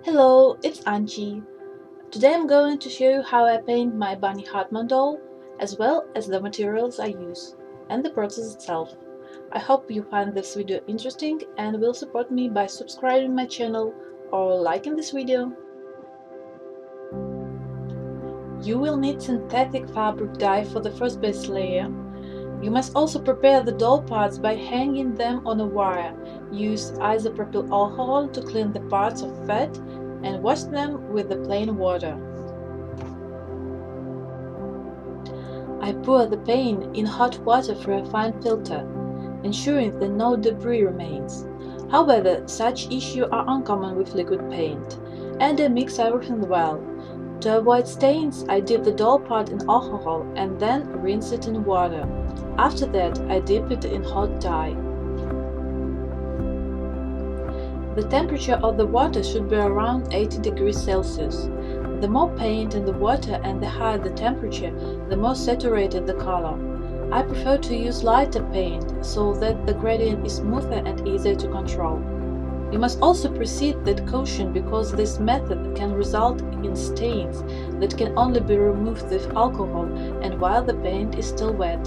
Hello, it's Angie. Today I'm going to show you how I paint my Bunny Hartmann doll, as well as the materials I use, and the process itself. I hope you find this video interesting and will support me by subscribing my channel or liking this video. You will need synthetic fabric dye for the first base layer. You must also prepare the doll parts by hanging them on a wire. Use isopropyl alcohol to clean the parts of fat and wash them with the plain water. I pour the paint in hot water through a fine filter, ensuring that no debris remains. However, such issues are uncommon with liquid paint, and I mix everything well. To avoid stains, I dip the doll part in alcohol and then rinse it in water. After that, I dip it in hot dye. The temperature of the water should be around 80 degrees Celsius. The more paint in the water and the higher the temperature, the more saturated the color. I prefer to use lighter paint so that the gradient is smoother and easier to control. You must also proceed with caution because this method can result in stains that can only be removed with alcohol and while the paint is still wet.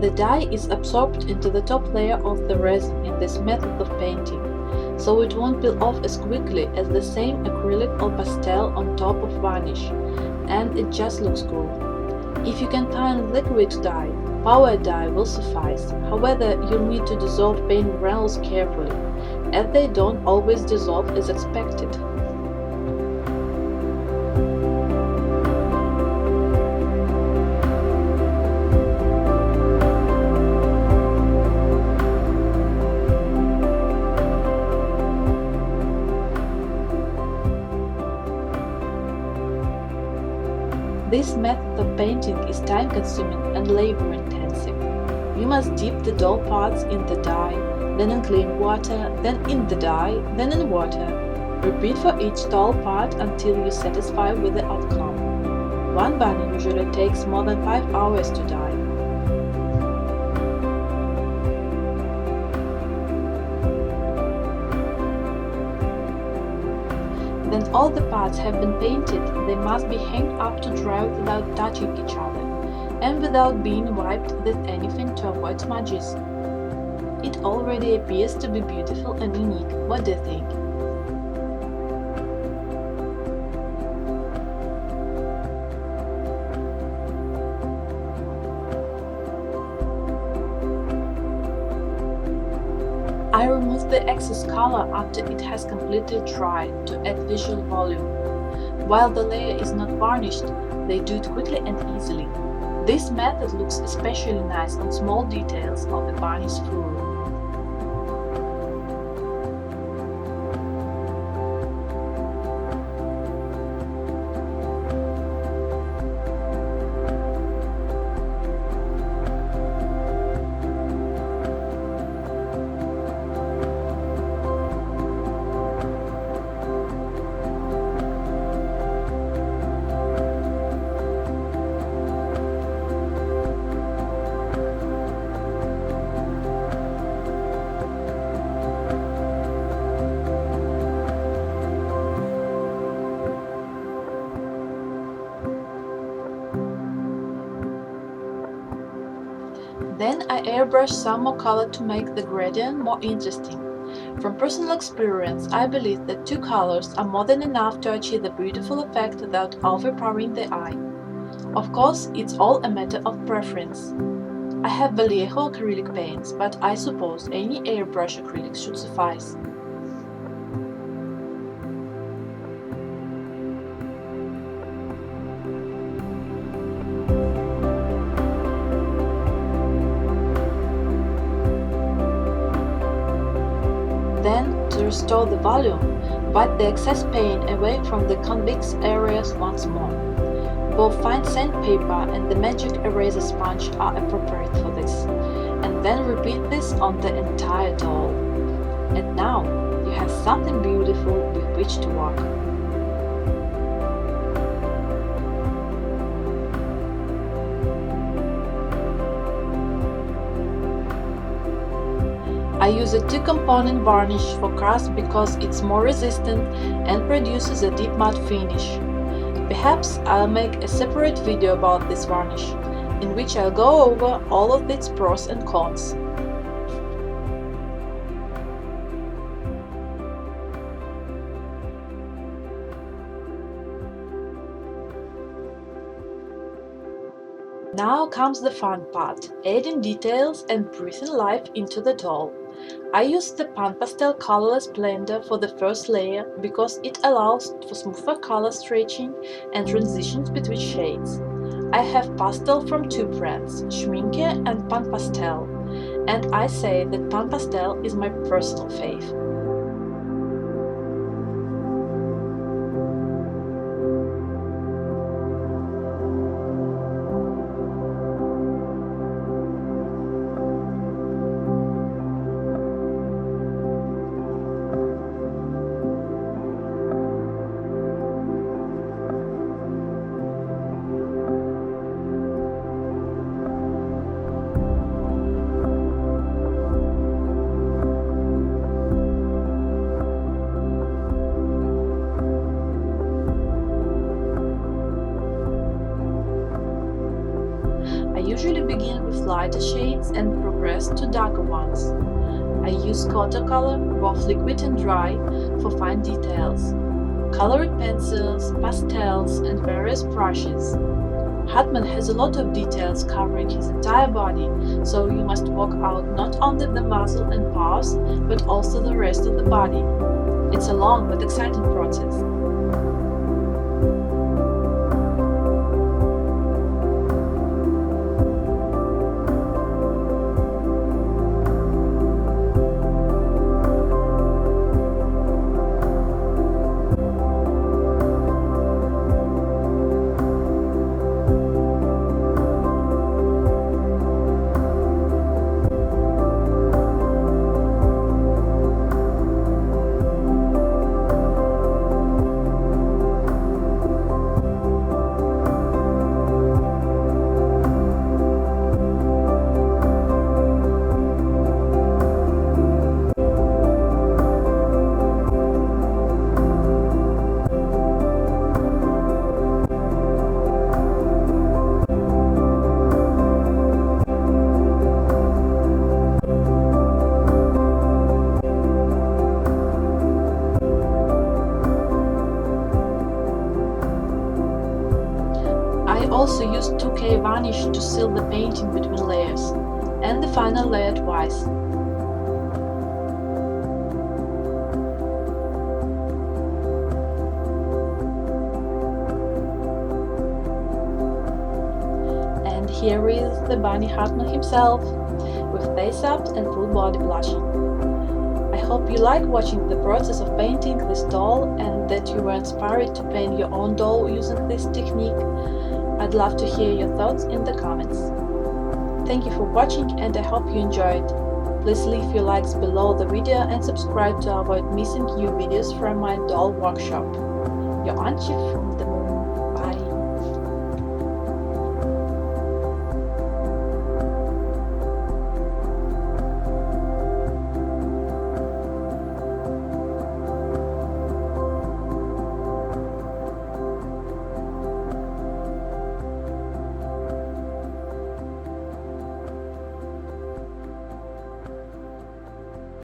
The dye is absorbed into the top layer of the resin in this method of painting, so it won't peel off as quickly as the same acrylic or pastel on top of varnish, and it just looks cool. If you can find liquid dye, powder dye will suffice. However, you'll need to dissolve paint granules carefully, as they don't always dissolve as expected. This method of painting is time-consuming and labor-intensive. You must dip the doll parts in the dye, then in clean water, then in the dye, then in water. Repeat for each doll part until you're satisfied with the outcome. One bunny usually takes more than 5 hours to dye. When all the parts have been painted, they must be hanged up to dry without touching each other, and without being wiped with anything to avoid smudges. It already appears to be beautiful and unique. What do you think? I remove the excess color after it has completely dried to add visual volume. While the layer is not varnished, they do it quickly and easily. This method looks especially nice on small details of the bunny's fur. Then I airbrush some more color to make the gradient more interesting. From personal experience, I believe that 2 colors are more than enough to achieve the beautiful effect without overpowering the eye. Of course, it's all a matter of preference. I have Vallejo acrylic paints, but I suppose any airbrush acrylic should suffice. Then, to restore the volume, wipe the excess paint away from the convex areas once more. Both fine sandpaper and the magic eraser sponge are appropriate for this, and then repeat this on the entire doll. And now, you have something beautiful with which to work. I use a two-component varnish for cast because it's more resistant and produces a deep matte finish. Perhaps I'll make a separate video about this varnish, in which I'll go over all of its pros and cons. Now comes the fun part, adding details and breathing life into the doll. I use the Pan Pastel colorless blender for the first layer because it allows for smoother color stretching and transitions between shades. I have pastel from two brands, Schminke and Pan Pastel, and I say that Pan Pastel is my personal fave. I usually begin with lighter shades and progress to darker ones. I use watercolor, both liquid and dry, for fine details, colored pencils, pastels, and various brushes. Hartmann has a lot of details covering his entire body, so you must work out not only the muzzle and paws, but also the rest of the body. It's a long but exciting process. I also used 2K varnish to seal the painting between layers, and the final layer twice. And here is the Bunny Hartmann himself, with face up and full body blushing. I hope you like watching the process of painting this doll and that you were inspired to paint your own doll using this technique. I'd love to hear your thoughts in the comments. Thank you for watching and I hope you enjoyed. Please leave your likes below the video and subscribe to avoid missing new videos from my doll workshop. Your Auntie